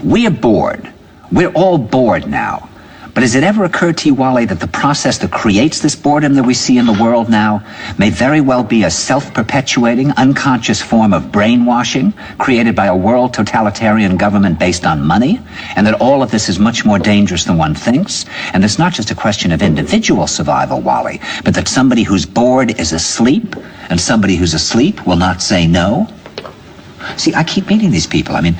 We're bored. We're all bored now. But has it ever occurred to you, Wally, that the process that creates this boredom that we see in the world now may very well be a self-perpetuating, unconscious form of brainwashing created by a world totalitarian government based on money, and that all of this is much more dangerous than one thinks, and it's not just a question of individual survival, Wally, but that somebody who's bored is asleep, and somebody who's asleep will not say no? See, I keep meeting these people. I mean,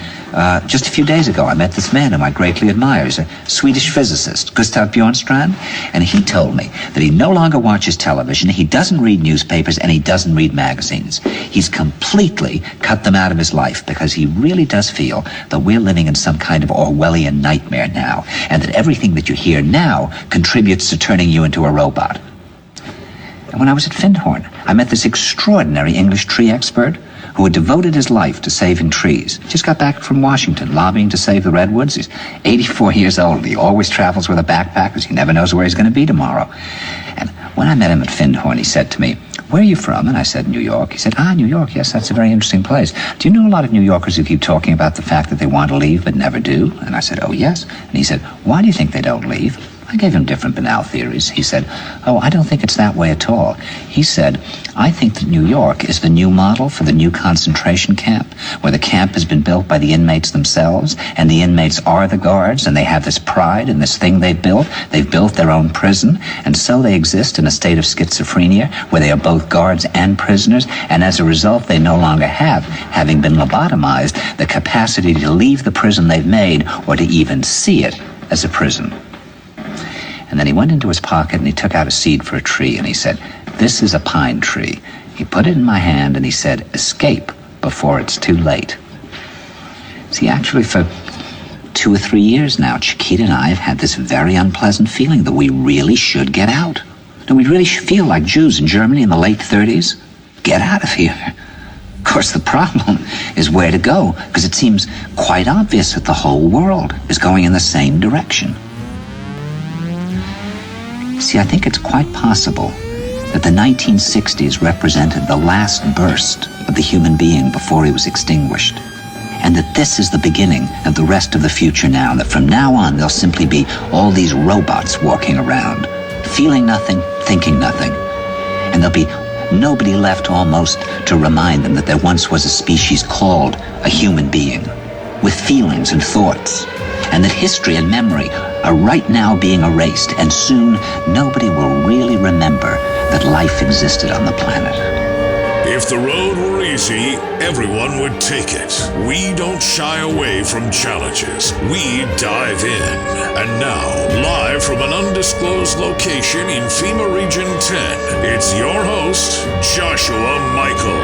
just a few days ago, I met this man whom I greatly admire. He's a Swedish physicist, Gustav Bjornstrand, and he told me that he no longer watches television, he doesn't read newspapers, and he doesn't read magazines. He's completely cut them out of his life because he really does feel that we're living in some kind of Orwellian nightmare now, and that everything that you hear now contributes to turning you into a robot. And when I was at Findhorn, I met this extraordinary English tree expert who had devoted his life to saving trees. Just got back from Washington, lobbying to save the redwoods. He's 84 years old. He always travels with a backpack because he never knows where he's going to be tomorrow. And when I met him at Findhorn, he said to me, "Where are you from?" And I said, "New York." He said, "New York, yes, that's a very interesting place. Do you know a lot of New Yorkers who keep talking about the fact that they want to leave but never do?" And I said, "Oh, yes." And he said, "Why do you think they don't leave?" I gave him different banal theories. He said, "Oh, I don't think it's that way at all." He said, "I think that New York is the new model for the new concentration camp, where the camp has been built by the inmates themselves, and the inmates are the guards, and they have this pride in this thing they've built. They've built their own prison, and so they exist in a state of schizophrenia, where they are both guards and prisoners, and as a result, they no longer have, having been lobotomized, the capacity to leave the prison they've made, or to even see it as a prison." And then he went into his pocket and he took out a seed for a tree and he said, "This is a pine tree." He put it in my hand and he said, "Escape before it's too late." See, actually for 2 or 3 years now, Chiquita and I have had this very unpleasant feeling that we really should get out. And we really feel like Jews in Germany in the late 30s. Get out of here. Of course, the problem is where to go, because it seems quite obvious that the whole world is going in the same direction. See, I think it's quite possible that the 1960s represented the last burst of the human being before he was extinguished, and that this is the beginning of the rest of the future now, and that from now on there'll simply be all these robots walking around, feeling nothing, thinking nothing, and there'll be nobody left almost to remind them that there once was a species called a human being, with feelings and thoughts, and that history and memory are right now being erased, and soon nobody will really remember that life existed on the planet. If the road were easy, everyone would take it. We don't shy away from challenges. We dive in. And now, live from an undisclosed location in FEMA Region 10, it's your host, Joshua Michael.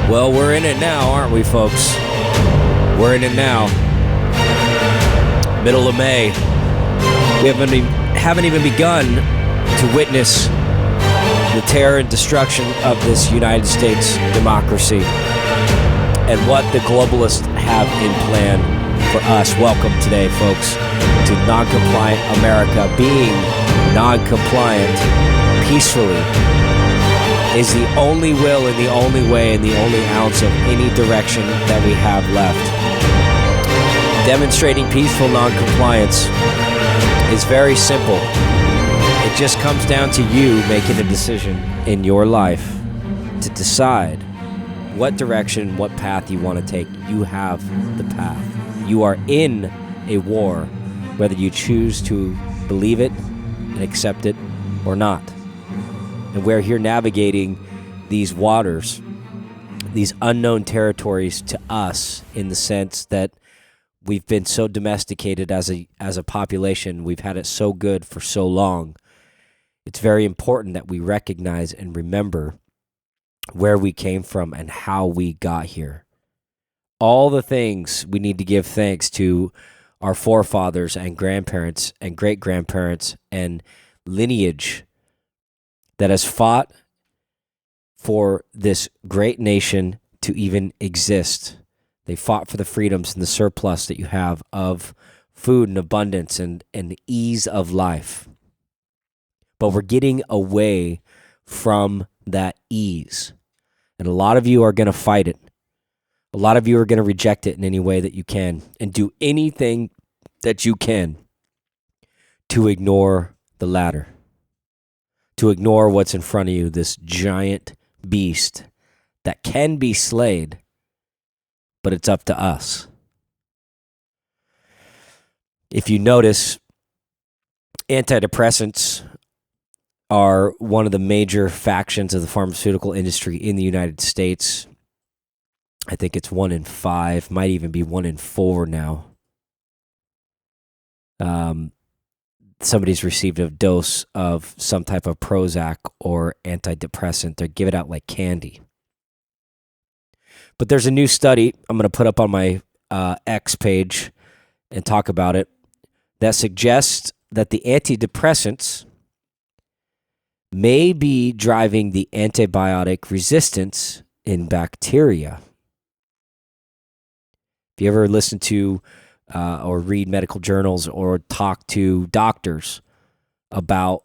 Well, we're in it now, aren't we, folks? We're in it now. Middle of May. We haven't even begun to witness the terror and destruction of this United States democracy and what the globalists have in plan for us. Welcome today, folks, to non-compliant America. Being non-compliant peacefully is the only will and the only way and the only ounce of any direction that we have left. Demonstrating peaceful non-compliance is very simple. It just comes down to you making a decision in your life to decide what direction, what path you want to take. You have the path. You are in a war, whether you choose to believe it and accept it or not. And we're here navigating these waters, these unknown territories to us, in the sense that we've been so domesticated as a population. We've had it so good for so long. It's very important that we recognize and remember where we came from and how we got here. All the things we need to give thanks to our forefathers and grandparents and great-grandparents and lineage that has fought for this great nation to even exist. They fought for the freedoms and the surplus that you have of food and abundance and the ease of life. But we're getting away from that ease. And a lot of you are going to fight it. A lot of you are going to reject it in any way that you can and do anything that you can to ignore the latter, to ignore what's in front of you, this giant beast that can be slayed, but it's up to us. If you notice, antidepressants are one of the major factions of the pharmaceutical industry in the United States. I think it's 1 in 5, might even be 1 in 4 now. Somebody's received a dose of some type of Prozac or antidepressant. They give it out like candy. But there's a new study I'm going to put up on my X page and talk about it that suggests that the antidepressants may be driving the antibiotic resistance in bacteria. If you ever listen to or read medical journals or talk to doctors about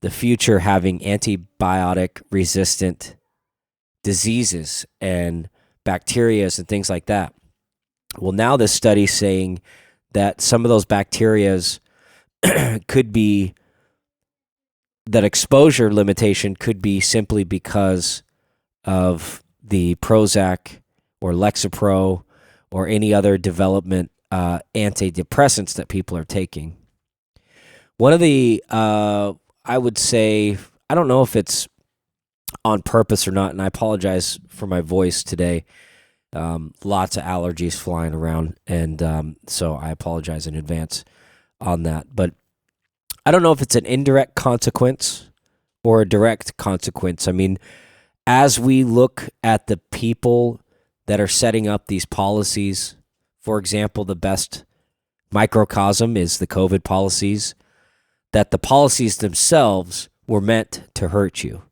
the future having antibiotic resistant diseases and bacteria and things like that. Well, now this study's saying that some of those bacterias could be, that exposure limitation could be simply because of the Prozac or Lexapro or any other development antidepressants that people are taking. One of the, I would say, I don't know if it's on purpose or not, and I apologize for my voice today. Lots of allergies flying around, and so I apologize in advance on that. But I don't know if it's an indirect consequence or a direct consequence. I mean, as we look at the people that are setting up these policies, for example, the best microcosm is the COVID policies, that the policies themselves were meant to hurt you.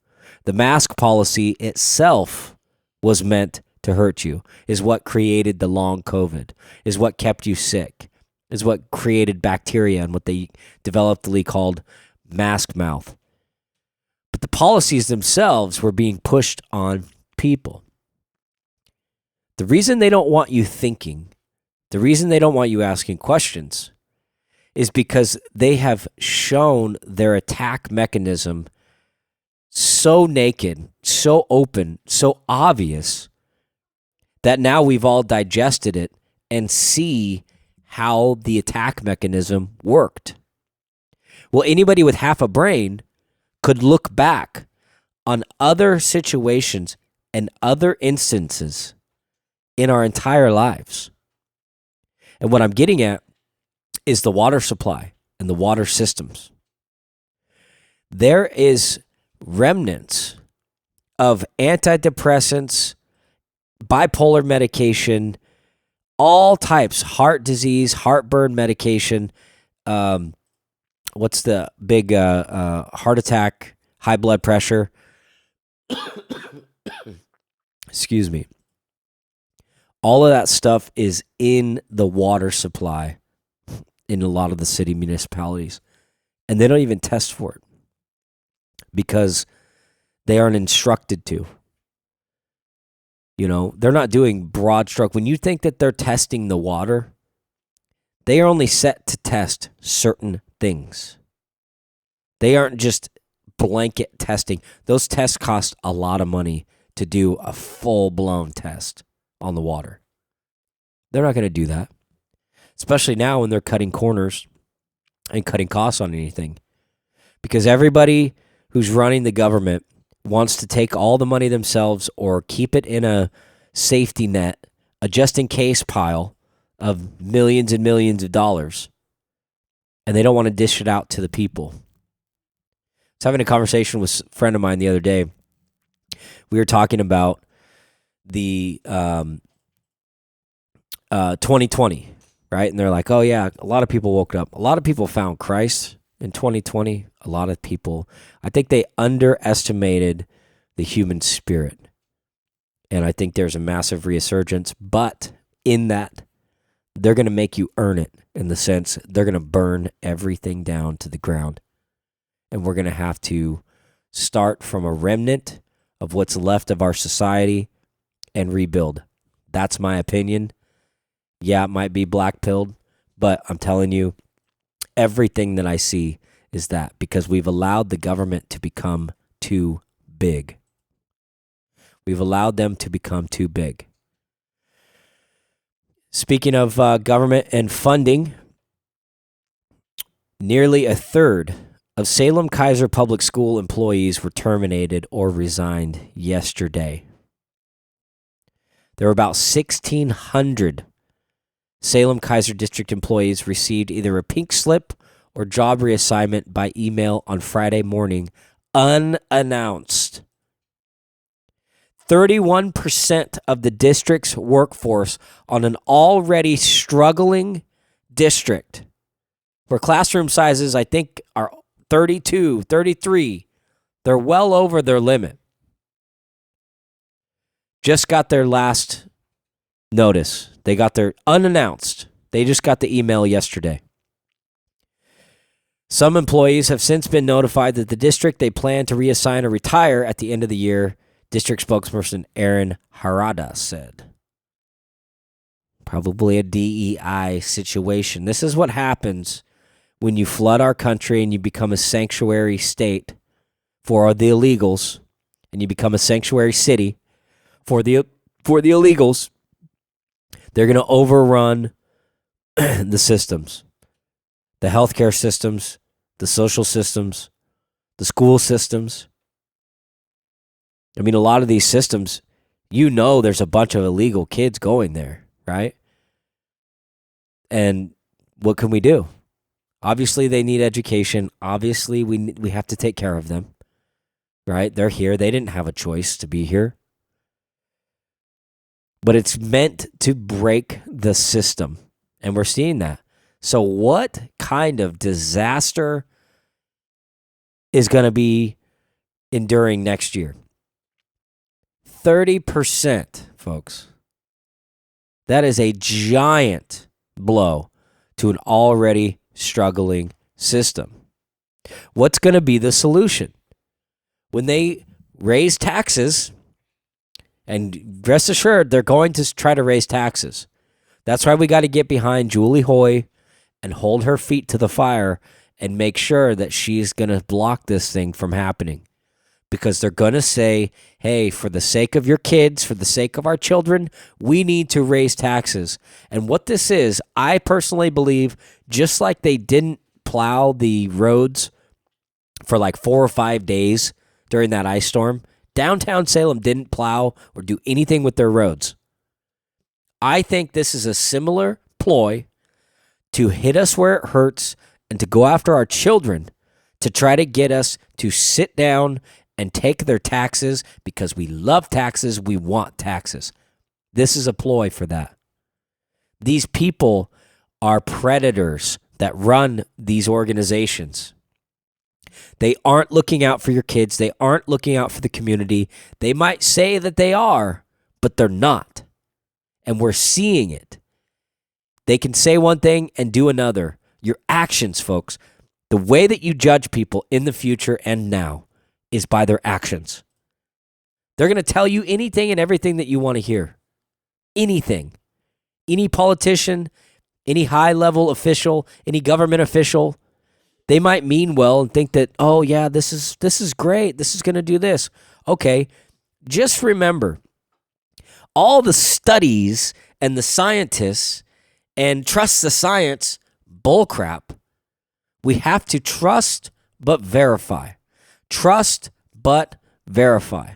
The mask policy itself was meant to hurt you, is what created the long COVID, is what kept you sick, is what created bacteria and what they developedly called mask mouth. But the policies themselves were being pushed on people. The reason they don't want you thinking, the reason they don't want you asking questions is because they have shown their attack mechanism so naked, so open, so obvious that now we've all digested it and see how the attack mechanism worked. Well, anybody with half a brain could look back on other situations and other instances in our entire lives. And what I'm getting at is the water supply and the water systems. There is remnants of antidepressants, bipolar medication, all types, heart disease, heartburn medication, what's the big heart attack, high blood pressure. Excuse me. All of that stuff is in the water supply in a lot of the city municipalities. And they don't even test for it because they aren't instructed to. You know, they're not doing broad stroke. When you think that they're testing the water, they are only set to test certain things. They aren't just blanket testing. Those tests cost a lot of money to do a full-blown test on the water. They're not going to do that, especially now when they're cutting corners and cutting costs on anything, because everybody who's running the government wants to take all the money themselves or keep it in a safety net, a just-in-case pile of millions and millions of dollars, and they don't want to dish it out to the people. I was having a conversation with a friend of mine the other day. We were talking about the 2020, right? And they're like, oh yeah, a lot of people woke up. A lot of people found Christ in 2020. A lot of people, I think they underestimated the human spirit. And I think there's a massive resurgence, but in that, they're going to make you earn it, in the sense they're going to burn everything down to the ground. And we're going to have to start from a remnant of what's left of our society and rebuild. That's my opinion. Yeah, it might be black-pilled, but I'm telling you, everything that I see is that because we've allowed the government to become too big. We've allowed them to become too big. Speaking of government and funding, nearly a third of Salem Keizer Public School employees were terminated or resigned yesterday. There were about 1,600 Salem Keizer District employees received either a pink slip or job reassignment by email on Friday morning, unannounced. 31% of the district's workforce on an already struggling district, where classroom sizes, I think, are 32, 33. They're well over their limit. Just got their last notice. They got their unannounced. They just got the email yesterday. Some employees have since been notified that the district they plan to reassign or retire at the end of the year, district spokesperson Aaron Harada said. Probably a DEI situation. This is what happens when you flood our country and you become a sanctuary state for the illegals, and you become a sanctuary city for the illegals. They're going to overrun the systems, the healthcare systems, the social systems, the school systems. I mean, a lot of these systems, there's a bunch of illegal kids going there, right? And what can we do? Obviously, they need education. Obviously, we have to take care of them, right? They're here. They didn't have a choice to be here. But it's meant to break the system, and we're seeing that. So what kind of disaster is going to be enduring next year? 30%, folks. That is a giant blow to an already struggling system. What's going to be the solution? When they raise taxes, and rest assured, they're going to try to raise taxes. That's why we got to get behind Julie Hoy and hold her feet to the fire and make sure that she's going to block this thing from happening. Because they're going to say, hey, for the sake of your kids, for the sake of our children, we need to raise taxes. And what this is, I personally believe, just like they didn't plow the roads for like 4 or 5 days during that ice storm, downtown Salem didn't plow or do anything with their roads. I think this is a similar ploy to hit us where it hurts and to go after our children to try to get us to sit down and take their taxes because we love taxes, we want taxes. This is a ploy for that. These people are predators that run these organizations. They aren't looking out for your kids. They aren't looking out for the community. They might say that they are, but they're not. And we're seeing it. They can say one thing and do another. Your actions, folks, the way that you judge people in the future and now is by their actions. They're going to tell you anything and everything that you want to hear. Anything. Any politician, any high-level official, any government official, they might mean well and think that, oh yeah, this is great. This is going to do this. Okay, just remember, all the studies and the scientists and trust the science bullcrap. We have to trust but verify. Trust but verify.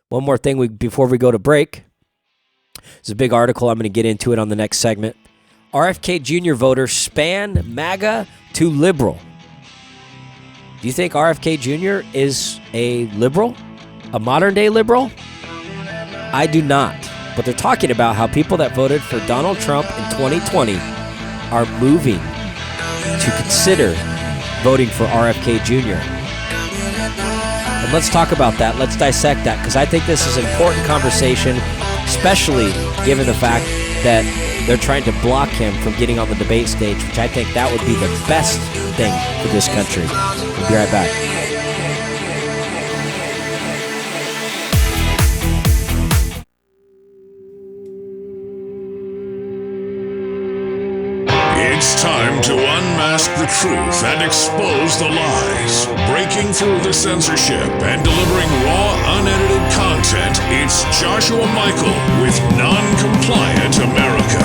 One more thing before we go to break. It's a big article. I'm going to get into it on the next segment. RFK Jr. voters span MAGA to liberal. Do you think RFK Jr. is a liberal? A modern-day liberal? I do not. But they're talking about how people that voted for Donald Trump in 2020 are moving to consider voting for RFK Jr. And let's talk about that. Let's dissect that, because I think this is an important conversation, especially given the fact that they're trying to block him from getting on the debate stage, which I think that would be the best thing for this country. We'll be right back. time to unmask the truth and expose the lies. Breaking through the censorship and delivering raw, unedited content, it's Joshua Michael with Non-Compliant America.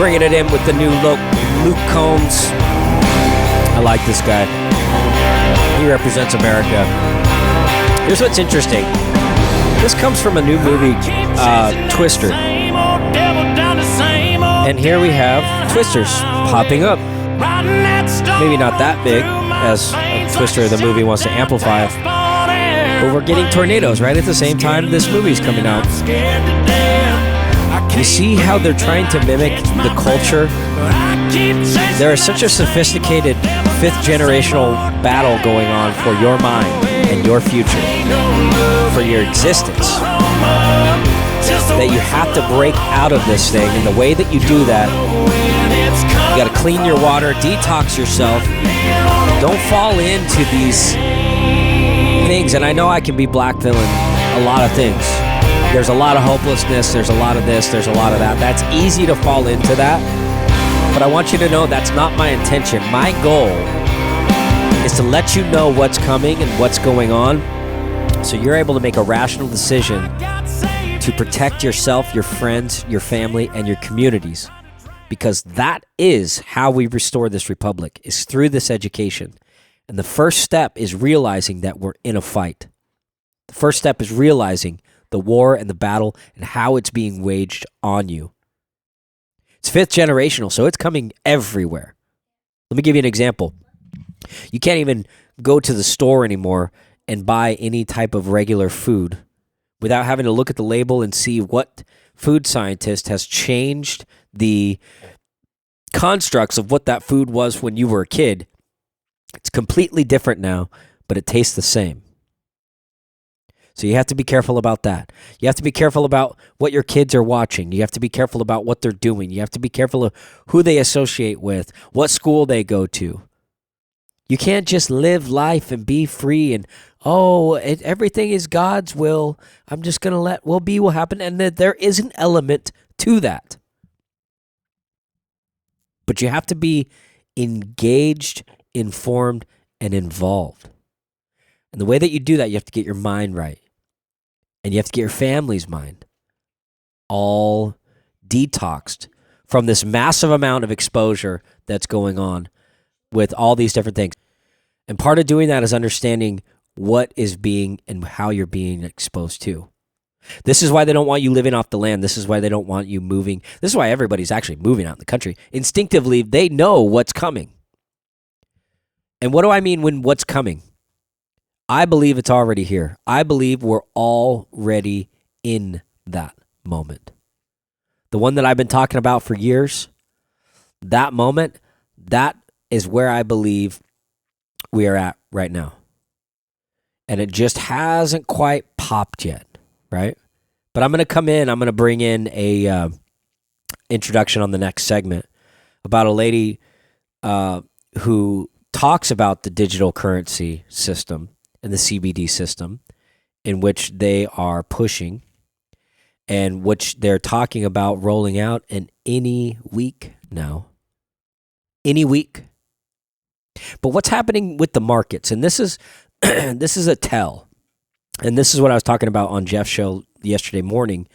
Bringing it in with the new look, Luke Combs. I like this guy. He represents America. Here's what's interesting. This comes from a new movie, Twister. And here we have Twisters popping up. Maybe not that big, as Twister, the movie, wants to amplify it. But we're getting tornadoes right at the same time this movie's coming out. You see how they're trying to mimic the culture? There is such a sophisticated fifth generational battle going on for your mind and your future, for your existence, that you have to break out of this thing. And the way that you do that, you got to clean your water, detox yourself. Don't fall into these things. And I know I can be blackpilling a lot of things. There's a lot of hopelessness. There's a lot of this. There's a lot of that. That's easy to fall into that. But I want you to know that's not my intention. My goal is to let you know what's coming and what's going on, so you're able to make a rational decision to protect yourself, your friends, your family, and your communities. Because that is how we restore this republic, is through this education. And the first step is realizing that we're in a fight. The first step is realizing the war and the battle and how it's being waged on you. It's fifth generational, so it's coming everywhere. Let me give you an example. You can't even go to the store anymore and buy any type of regular food without having to look at the label and see what food scientist has changed the constructs of what that food was when you were a kid. It's completely different now, but it tastes the same. So you have to be careful about that. You have to be careful about what your kids are watching. You have to be careful about what they're doing. You have to be careful of who they associate with, what school they go to. You can't just live life and be free and, everything is God's will. I'm just going to let will be will happen. And that there is an element to that. But you have to be engaged, informed, and involved. And the way that you do that, you have to get your mind right. And you have to get your family's mind all detoxed from this massive amount of exposure that's going on with all these different things. And part of doing that is understanding what is being and how you're being exposed to. This is why they don't want you living off the land. This is why they don't want you moving. This is why everybody's actually moving out in the country. Instinctively, they know what's coming. And what do I mean when what's coming? I believe it's already here. I believe we're already in that moment. The one that I've been talking about for years, that moment, that is where I believe we are at right now. And it just hasn't quite popped yet, right? But I'm going to bring in a introduction on the next segment about a lady who talks about the digital currency system and the CBD system in which they are pushing and which they're talking about rolling out in any week now. Any week. But what's happening with the markets? And this is this is a tell. And this is what I was talking about on Jeff's show yesterday morning,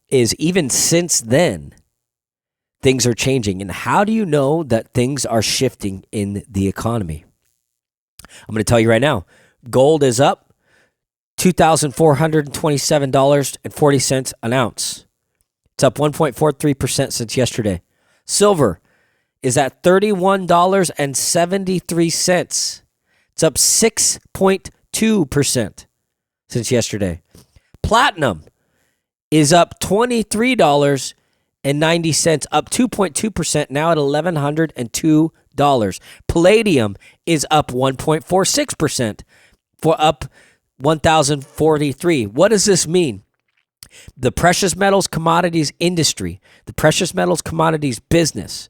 is even since then, things are changing. And how do you know that things are shifting in the economy? I'm going to tell you right now. Gold is up $2,427.40 an ounce. It's up 1.43% since yesterday. Silver is at $31.73. It's up 6.2% since yesterday. Platinum is up $23.90, up 2.2%, now at $1,102. Palladium is up 1.46%. for up 1,043. What does this mean? The precious metals commodities industry, the precious metals commodities business,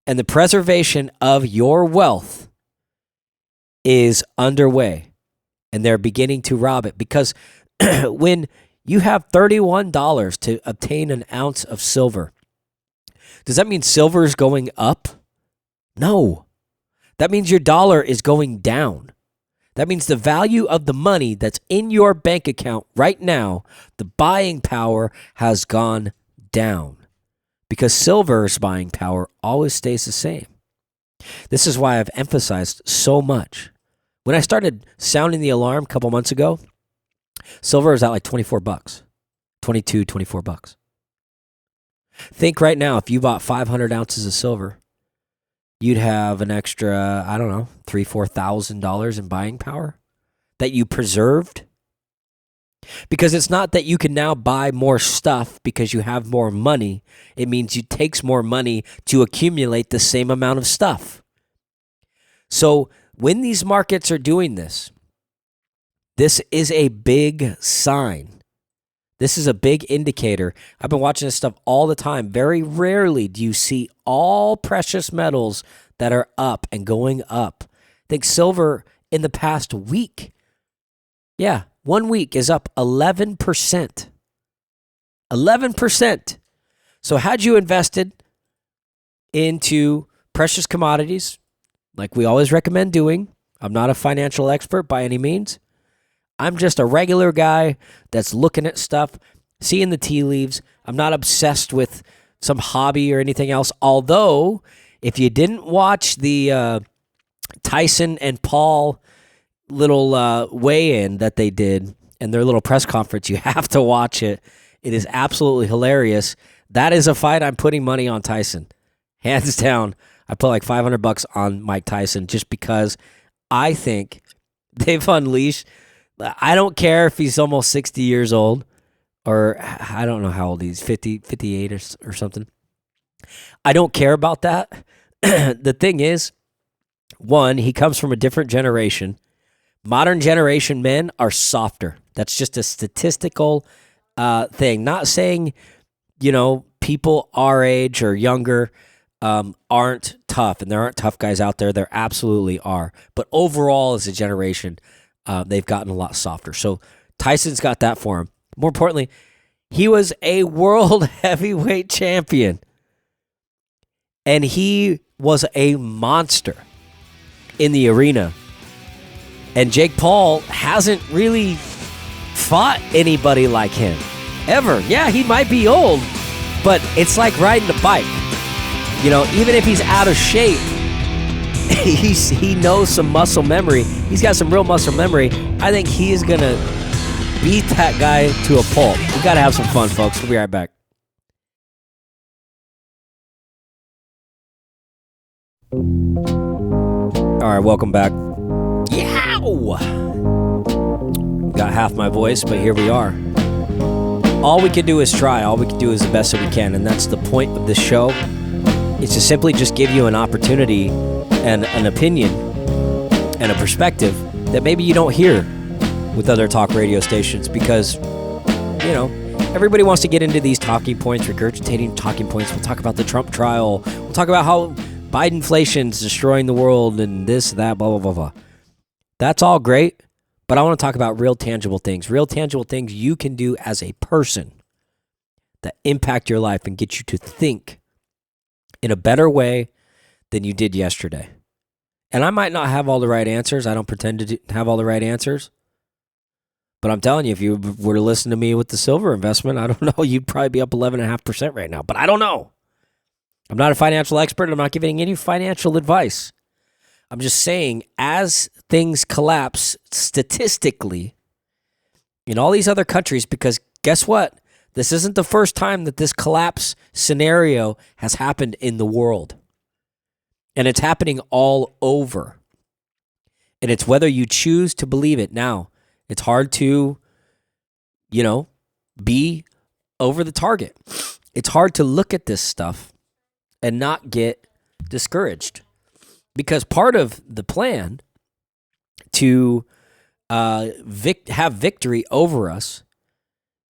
and the preservation of your wealth is underway. And they're beginning to rob it. Because when you have $31 to obtain an ounce of silver, Does that mean silver is going up? No. That means your dollar is going down. That means the value of the money that's in your bank account right now, the buying power has gone down because silver's buying power always stays the same. This is why I've emphasized so much. When I started sounding the alarm a couple months ago, silver was at like $24, 22, $24. Think right now, if you bought 500 ounces of silver, you'd have an extra, I don't know, $3,000, $4,000 in buying power that you preserved. Because it's not that you can now buy more stuff because you have more money. It means it takes more money to accumulate the same amount of stuff. So when these markets are doing this, this is a big sign. This is a big indicator. I've been watching this stuff all the time. Very rarely do you see all precious metals that are up and going up. I think silver in the past week, 1 week is up 11%. 11%. So had you invested into precious commodities, like we always recommend doing, I'm not a financial expert by any means. I'm just a regular guy that's looking at stuff, seeing the tea leaves. I'm not obsessed with some hobby or anything else. Although, if you didn't watch the Tyson and Paul little weigh-in that they did and their little press conference, you have to watch it. It is absolutely hilarious. That is a fight I'm putting money on Tyson. Hands down. I put like $500 on Mike Tyson just because I think they've unleashed. I don't care if he's almost 60 years old, or I don't know how old he's, 50, 58 or something. I don't care about that. The thing is, one, he comes from a different generation. Modern generation men are softer. That's just a statistical thing. Not saying, people our age or younger aren't tough, and there aren't tough guys out there. There absolutely are. But overall, as a generation, they've gotten a lot softer. So Tyson's got that for him. More importantly, he was a world heavyweight champion. And he was a monster in the arena. And Jake Paul hasn't really fought anybody like him, ever. Yeah, he might be old, but it's like riding a bike. Even if he's out of shape, he knows some muscle memory. He's got some real muscle memory. I think he's going to beat that guy to a pulp. We got to have some fun, folks. We'll be right back. All right, welcome back. Yow! Got half my voice, but here we are. All we can do is try. All we can do is the best that we can, and that's the point of this show. It's to simply just give you an opportunity and an opinion and a perspective that maybe you don't hear with other talk radio stations because, everybody wants to get into these talking points, regurgitating talking points. We'll talk about the Trump trial. We'll talk about how Bidenflation's destroying the world and this, that, blah, blah, blah, blah. That's all great, but I want to talk about real tangible things you can do as a person that impact your life and get you to think in a better way than you did yesterday. And I might not have all the right answers. I don't pretend to have all the right answers. But I'm telling you, if you were to listen to me with the silver investment, I don't know, you'd probably be up 11.5% right now. But I don't know. I'm not a financial expert. I'm not giving any financial advice. I'm just saying, as things collapse statistically in all these other countries, because guess what? This isn't the first time that this collapse scenario has happened in the world. And it's happening all over. And it's whether you choose to believe it. Now, it's hard to, be over the target. It's hard to look at this stuff and not get discouraged. Because part of the plan to have victory over us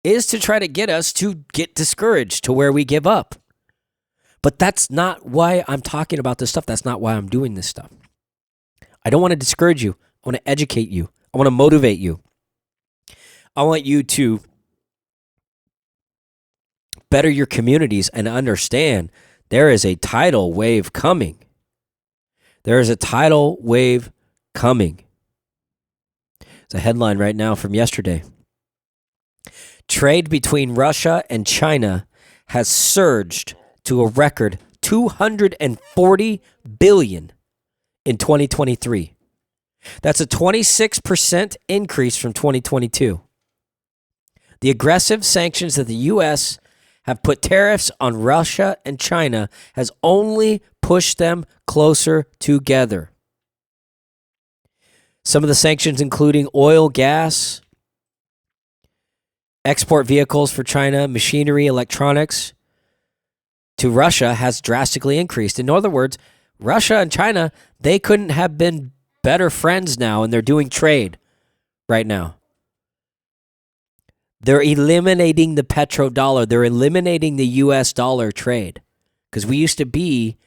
is to try to get us to get discouraged to where we give up. But that's not why I'm talking about this stuff. That's not why I'm doing this stuff. I don't want to discourage you. I want to educate you. I want to motivate you. I want you to better your communities and understand There is a tidal wave coming. There is a tidal wave coming. It's a headline right now from yesterday. Trade between Russia and China has surged to a record $240 billion in 2023. That's a 26% increase from 2022. The aggressive sanctions that the U.S. have put tariffs on Russia and China has only pushed them closer together. Some of the sanctions including oil, gas, export vehicles for China, machinery, electronics to Russia has drastically increased. In other words, Russia and China, they couldn't have been better friends now, and they're doing trade right now. They're eliminating the petrodollar. They're eliminating the U.S. dollar trade. Because we used to be,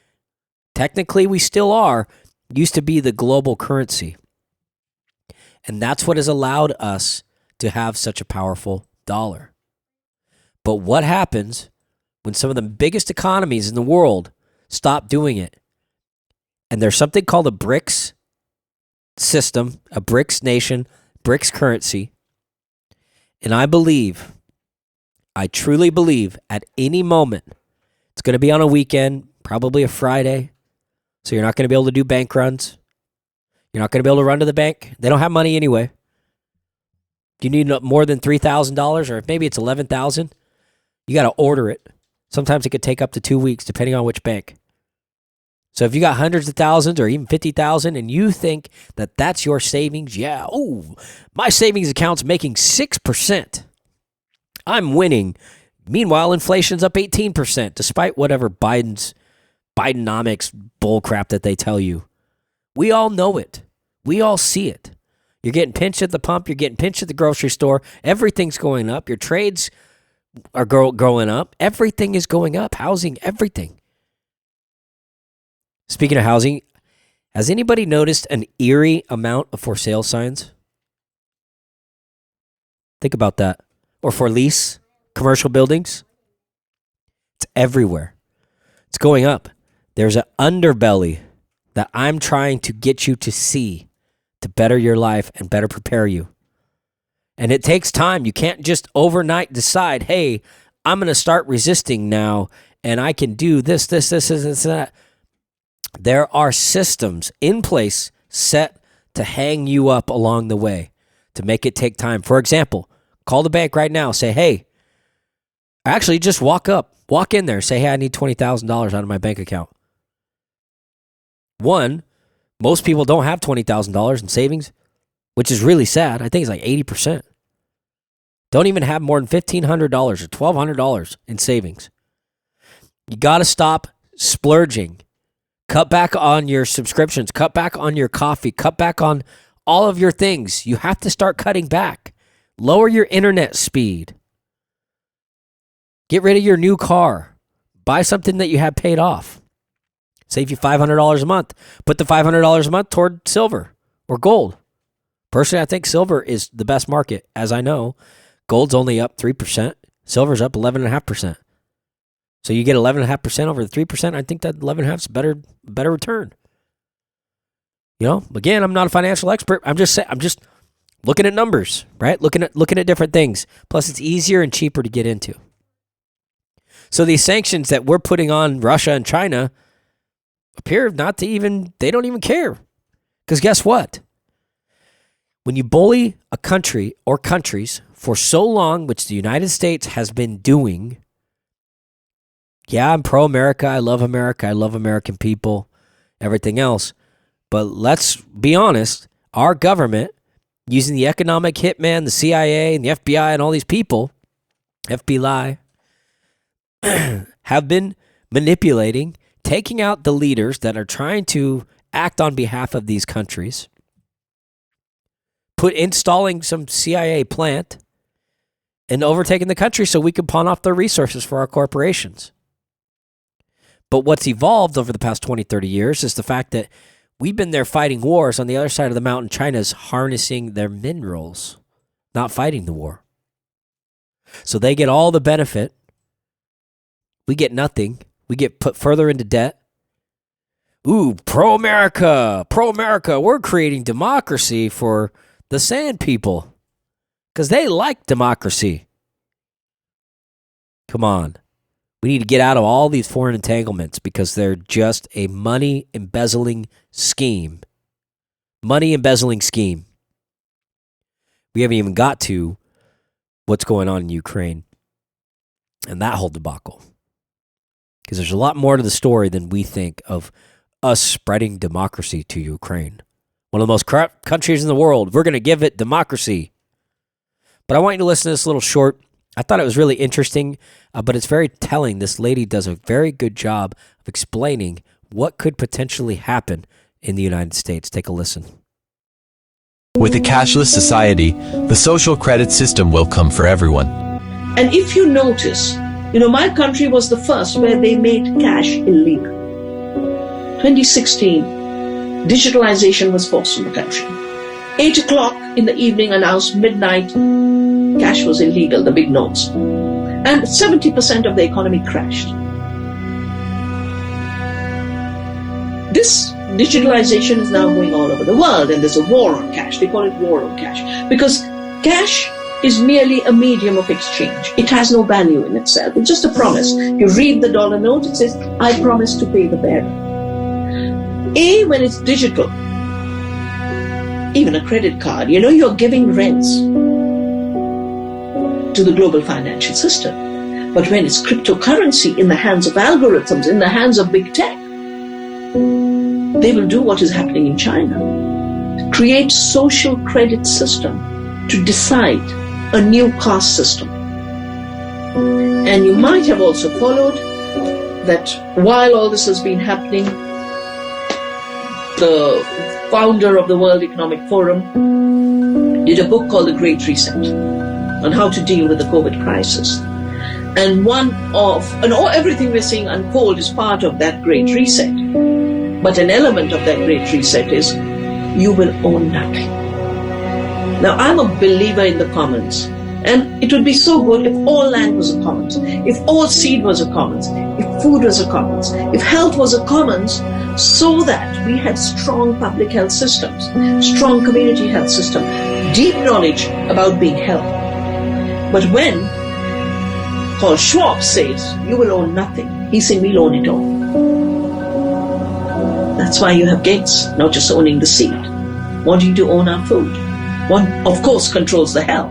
technically we still are, used to be the global currency. And that's what has allowed us to have such a powerful dollar. But what happens when some of the biggest economies in the world stop doing it? And there's something called a BRICS system, a BRICS nation, BRICS currency. And I truly believe at any moment, it's going to be on a weekend, probably a Friday, so you're not going to be able to do bank runs. You're not going to be able to run to the bank. They don't have money anyway. You need more than $3,000, or maybe it's $11,000. You got to order it. Sometimes it could take up to 2 weeks, depending on which bank. So if you got hundreds of thousands or even 50,000 and you think that that's your savings, yeah, oh, my savings account's making 6%. I'm winning. Meanwhile, inflation's up 18%, despite whatever Bidenomics bullcrap that they tell you. We all know it. We all see it. You're getting pinched at the pump. You're getting pinched at the grocery store. Everything's going up. Your trades are growing up. Everything is going up. Housing, everything. Speaking of housing, has anybody noticed an eerie amount of for sale signs? Think about that. Or for lease, commercial buildings. It's everywhere. It's going up. There's an underbelly that I'm trying to get you to see to better your life and better prepare you. And it takes time. You can't just overnight decide, hey, I'm going to start resisting now and I can do this, that. There are systems in place set to hang you up along the way to make it take time. For example, call the bank right now. Say, hey, actually just walk in there. Say, hey, I need $20,000 out of my bank account. One, most people don't have $20,000 in savings, which is really sad. I think it's like 80%. Don't even have more than $1,500 or $1,200 in savings. You got to stop splurging. Cut back on your subscriptions. Cut back on your coffee. Cut back on all of your things. You have to start cutting back. Lower your internet speed. Get rid of your new car. Buy something that you have paid off. Save you $500 a month. Put the $500 a month toward silver or gold. Personally, I think silver is the best market. As I know, gold's only up 3%. Silver's up 11.5%. So you get 11.5% over the 3%. I think that 11.5 is better return. You know, again, I'm not a financial expert. I'm just looking at numbers, right? Looking at different things. Plus, it's easier and cheaper to get into. So these sanctions that we're putting on Russia and China appear not to even, they don't even care. Because guess what? When you bully a country or countries for so long, which the United States has been doing, yeah, I'm pro-America. I love American people, everything else. But let's be honest, our government, using the economic hitman, the CIA, and the FBI, and all these people, FBI, have been manipulating, taking out the leaders that are trying to act on behalf of these countries, installing some CIA plant, and overtaking the country so we can pawn off their resources for our corporations. But what's evolved over the past 20, 30 years is the fact that we've been there fighting wars. On the other side of the mountain, China's harnessing their minerals, not fighting the war. So they get all the benefit. We get nothing. We get put further into debt. Ooh, pro-America, pro-America. We're creating democracy for the sand people because they like democracy. Come on. We need to get out of all these foreign entanglements because they're just a money embezzling scheme. Money embezzling scheme. We haven't even got to what's going on in Ukraine and that whole debacle. Because there's a lot more to the story than we think of us spreading democracy to Ukraine. One of the most corrupt countries in the world. We're going to give it democracy. But I want you to listen to this little short. I thought it was really interesting, but it's very telling. This lady does a very good job of explaining what could potentially happen in the United States. Take a listen. With a cashless society, the social credit system will come for everyone. And if you notice, my country was the first where they made cash illegal. 2016, digitalization was forced in the country. 8 o'clock in the evening announced midnight, cash was illegal, the big notes. And 70% of the economy crashed. This digitalization is now going all over the world, and there's a war on cash. They call it war on cash. Because cash is merely a medium of exchange. It has no value in itself. It's just a promise. You read the dollar note, it says, I promise to pay the bearer. When it's digital, even a credit card, you're giving rents to the global financial system. But when it's cryptocurrency in the hands of algorithms, in the hands of big tech, they will do what is happening in China. Create social credit system to decide a new caste system. And you might have also followed that while all this has been happening, the founder of the World Economic Forum did a book called The Great Reset on how to deal with the COVID crisis. And everything we're seeing unfold is part of that Great Reset. But an element of that Great Reset is you will own nothing. Now, I'm a believer in the commons. And it would be so good if all land was a commons, if all seed was a commons, if food was a commons, if health was a commons, so that we had strong public health systems, strong community health system, deep knowledge about being healthy. But when Paul Schwab says, you will own nothing, he's saying we'll own it all. That's why you have Gates, not just owning the seed, wanting to own our food. One, of course, controls the health,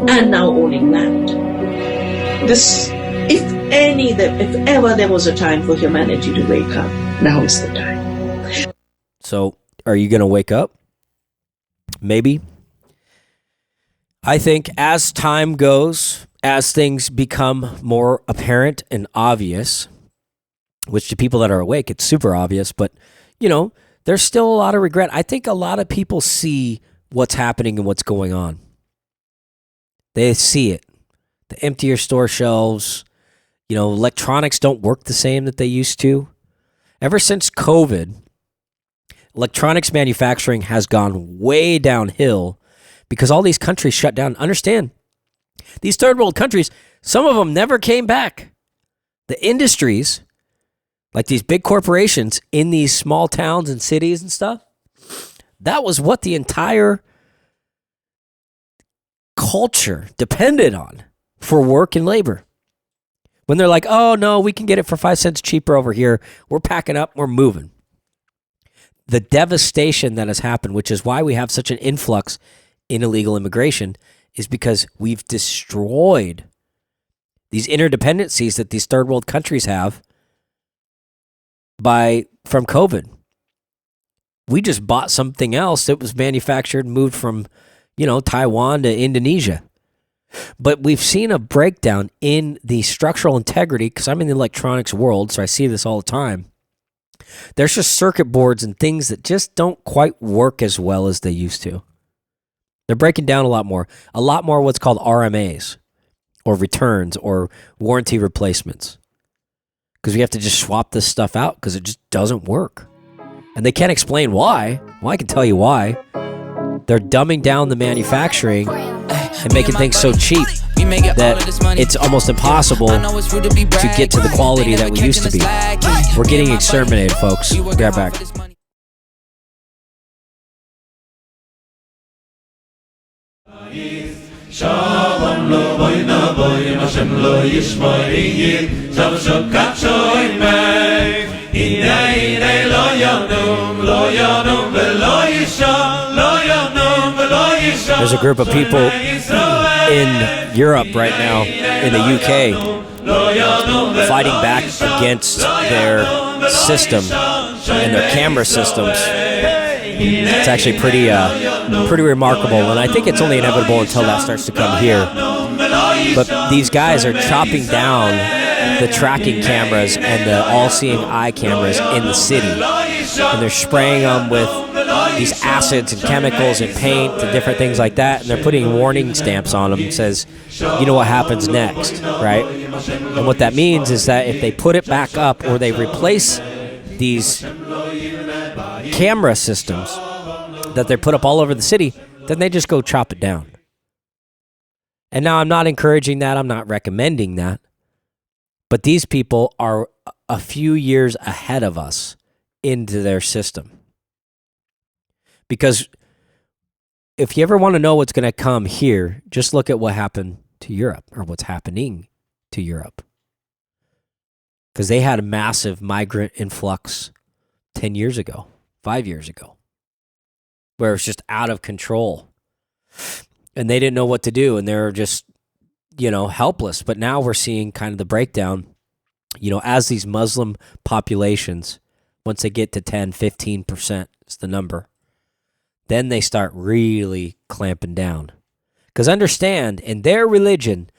and now owning land. This, if ever there was a time for humanity to wake up, now is the time. So, are you going to wake up? Maybe. I think as time goes, as things become more apparent and obvious, which to people that are awake, it's super obvious, but, there's still a lot of regret. I think a lot of people see what's happening and what's going on. They see it. The emptier store shelves, electronics don't work the same that they used to. Ever since COVID, electronics manufacturing has gone way downhill because all these countries shut down. Understand, these third world countries, some of them never came back. The industries, like these big corporations in these small towns and cities and stuff, that was what the entire culture depended on for work and labor. When they're like, oh no, we can get it for 5 cents cheaper over here. We're packing up, we're moving. The devastation that has happened, which is why we have such an influx in illegal immigration, is because we've destroyed these interdependencies that these third world countries have from COVID. We just bought something else that was manufactured and moved from, Taiwan to Indonesia. But we've seen a breakdown in the structural integrity, because I'm in the electronics world, so I see this all the time. There's just circuit boards and things that just don't quite work as well as they used to. They're breaking down a lot more what's called RMAs, or returns, or warranty replacements. Because we have to just swap this stuff out because it just doesn't work. And they can't explain why. Well, I can tell you why. They're dumbing down the manufacturing and making things so cheap. that it's almost impossible to get to the quality that we used to be. We're getting exterminated, folks. Be right back. Shalom lo boy na boy Hashem lo yishmoyir Shav shokat shoy mei Hine lo yonum velo yisha lo yonum velo yisha. There's a group of people in Europe right now, in the UK, fighting back against their system and their camera systems. It's actually pretty remarkable, and I think it's only inevitable until that starts to come here. But these guys are chopping down the tracking cameras and the all-seeing eye cameras in the city, and they're spraying them with these acids and chemicals and paint and different things like that, and they're putting warning stamps on them that says, you know what happens next, right? And what that means is that if they put it back up or they replace these camera systems that they put up all over the city, then they just go chop it down. And now I'm not encouraging that, I'm not recommending that, but these people are a few years ahead of us into their system. Because if you ever want to know what's going to come here, just look at what happened to Europe, or what's happening to Europe. Because they had a massive migrant influx 10 years ago, 5 years ago, where it was just out of control. And they didn't know what to do, and they were just, helpless. But now we're seeing kind of the breakdown, as these Muslim populations, once they get to 10, 15% is the number, then they start really clamping down. Because understand, in their religion,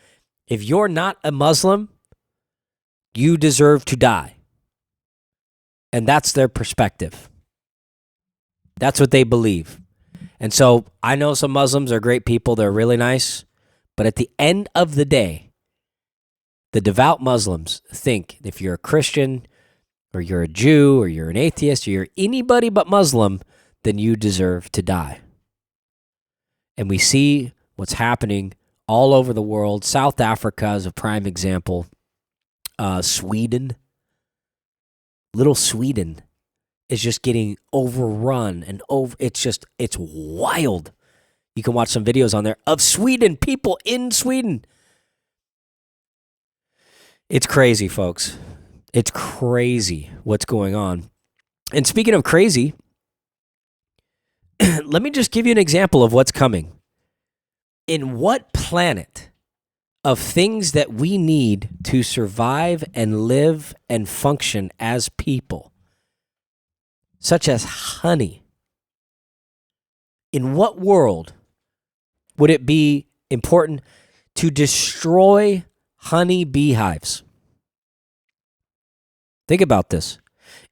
if you're not a Muslim, you deserve to die. And that's their perspective. That's what they believe. And so I know some Muslims are great people. They're really nice. But at the end of the day, the devout Muslims think if you're a Christian or you're a Jew or you're an atheist or you're anybody but Muslim, then you deserve to die. And we see what's happening all over the world. South Africa is a prime example. Sweden. Little Sweden is just getting overrun and it's wild. You can watch some videos on there of Sweden, people in Sweden. It's crazy, folks. It's crazy what's going on. And speaking of crazy, let me just give you an example of what's coming. In what planet of things that we need to survive and live and function as people, such as honey, in what world would it be important to destroy honey beehives? Think about this.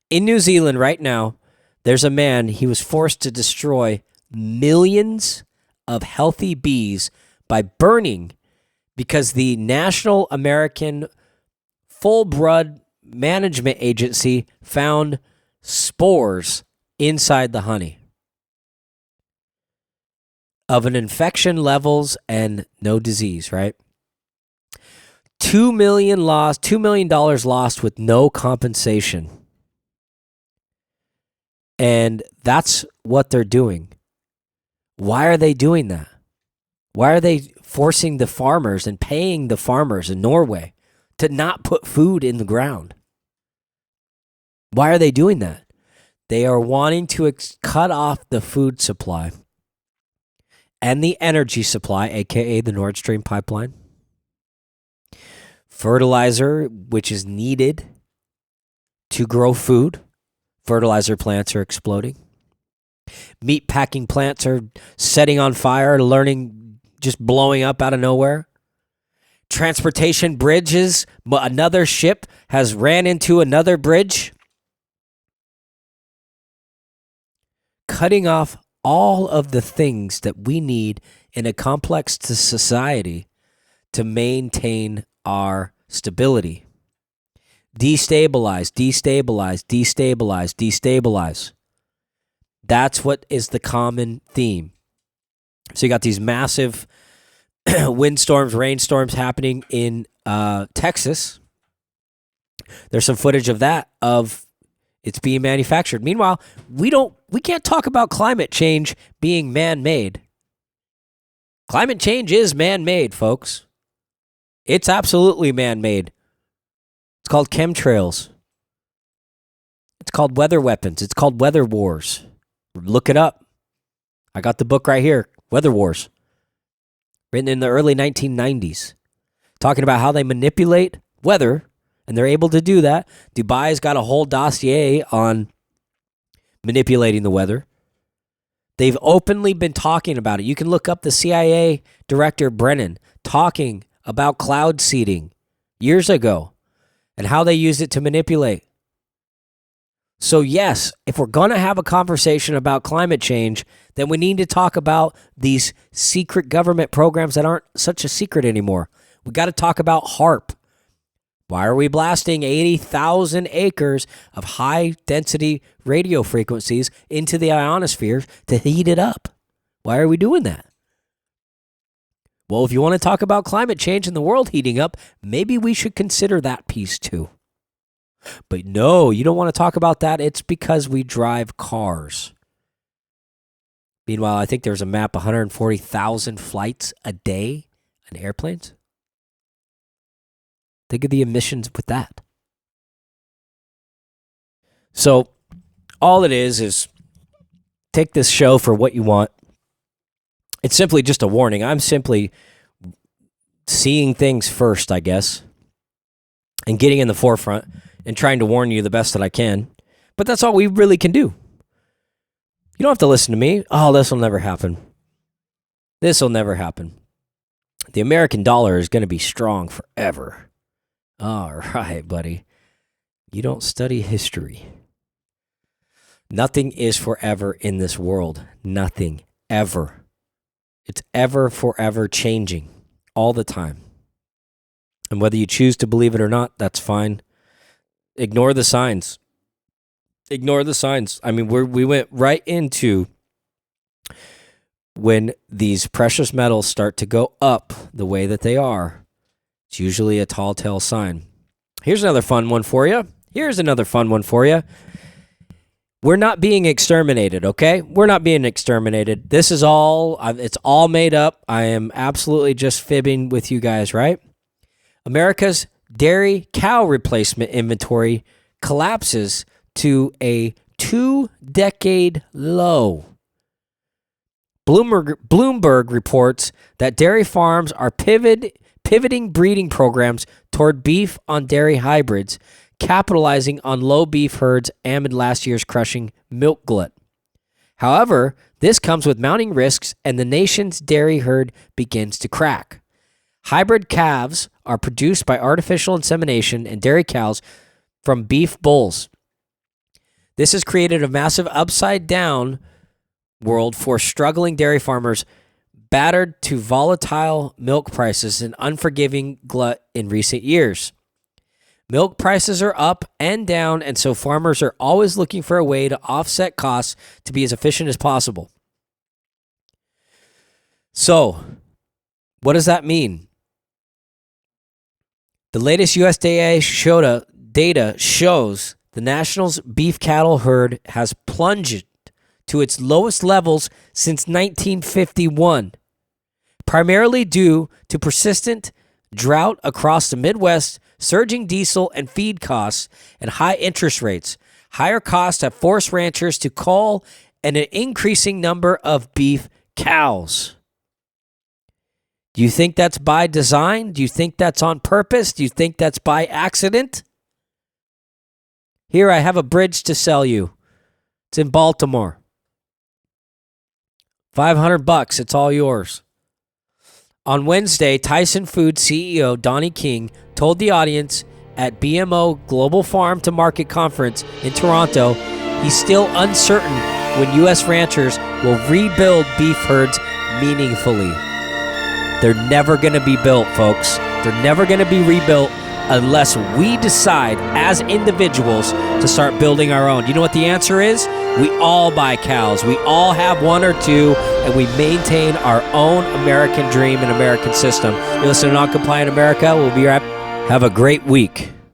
In New Zealand right now, there's a man, he was forced to destroy millions of healthy bees by burning because the National American Full Blood Management Agency found spores inside the honey of an infection levels and no disease, right? $2 million lost with no compensation. And that's what they're doing. Why are they doing that? Why are they forcing the farmers and paying the farmers in Norway to not put food in the ground? Why are they doing that? They are wanting to cut off the food supply and the energy supply, aka the Nord Stream pipeline. Fertilizer, which is needed to grow food. Fertilizer plants are exploding. Meat packing plants are setting on fire, just blowing up out of nowhere. Transportation bridges, another ship has ran into another bridge. Cutting off all of the things that we need in a complex society to maintain our stability. Destabilize, destabilize, destabilize, destabilize. That's what is the common theme. So you got these massive windstorms, rainstorms happening in Texas. There's some footage of that, of it's being manufactured. Meanwhile, we can't talk about climate change being man-made. Climate change is man-made, folks. It's absolutely man-made. It's called chemtrails. It's called weather weapons. It's called weather wars. Look it up. I got the book right here, Weather Wars, written in the early 1990s, talking about how they manipulate weather, and they're able to do that. Dubai's got a whole dossier on manipulating the weather. They've openly been talking about it. You can look up the CIA director, Brennan, talking about cloud seeding years ago and how they used it to manipulate. So yes, if we're going to have a conversation about climate change, then we need to talk about these secret government programs that aren't such a secret anymore. We got to talk about HAARP. Why are we blasting 80,000 acres of high-density radio frequencies into the ionosphere to heat it up? Why are we doing that? Well, if you want to talk about climate change and the world heating up, maybe we should consider that piece too. But no, you don't want to talk about that. It's because we drive cars. Meanwhile, I think there's a map, 140,000 flights a day on airplanes. Think of the emissions with that. So all it is take this show for what you want. It's simply just a warning. I'm simply seeing things first, I guess, and getting in the forefront and trying to warn you the best that I can. But that's all we really can do. You don't have to listen to me. Oh, this will never happen. This will never happen. The American dollar is going to be strong forever. All right, buddy. You don't study history. Nothing is forever in this world. Nothing. Ever. It's ever, forever changing. All the time. And whether you choose to believe it or not, that's fine. Ignore the signs. Ignore the signs. I mean, we went right into when these precious metals start to go up the way that they are. It's usually a tall tale sign. Here's another fun one for you. We're not being exterminated, okay? We're not being exterminated. This is all, it's all made up. I am absolutely just fibbing with you guys, right? America's dairy cow replacement inventory collapses to a 2-decade low. Bloomberg reports that dairy farms are pivoting breeding programs toward beef on dairy hybrids, capitalizing on low beef herds amid last year's crushing milk glut. However, this comes with mounting risks, and the nation's dairy herd begins to crack. Hybrid calves are produced by artificial insemination and dairy cows from beef bulls. This has created a massive upside-down world for struggling dairy farmers, battered to volatile milk prices and unforgiving glut in recent years. Milk prices are up and down, and so farmers are always looking for a way to offset costs to be as efficient as possible. So, what does that mean? The latest USDA data shows the national's beef cattle herd has plunged to its lowest levels since 1951, primarily due to persistent drought across the Midwest, surging diesel and feed costs, and high interest rates. Higher costs have forced ranchers to cull an increasing number of beef cows. Do you think that's by design? Do you think that's on purpose? Do you think that's by accident? Here, I have a bridge to sell you. It's in Baltimore. $500, it's all yours. On Wednesday, Tyson Foods CEO Donnie King told the audience at BMO Global Farm to Market Conference in Toronto he's still uncertain when U.S. ranchers will rebuild beef herds meaningfully. They're never going to be built, folks. They're never going to be rebuilt unless we decide as individuals to start building our own. You know what the answer is? We all buy cows. We all have one or two, and we maintain our own American dream and American system. You listen to Non-Compliant America. We'll be right back. Have a great week.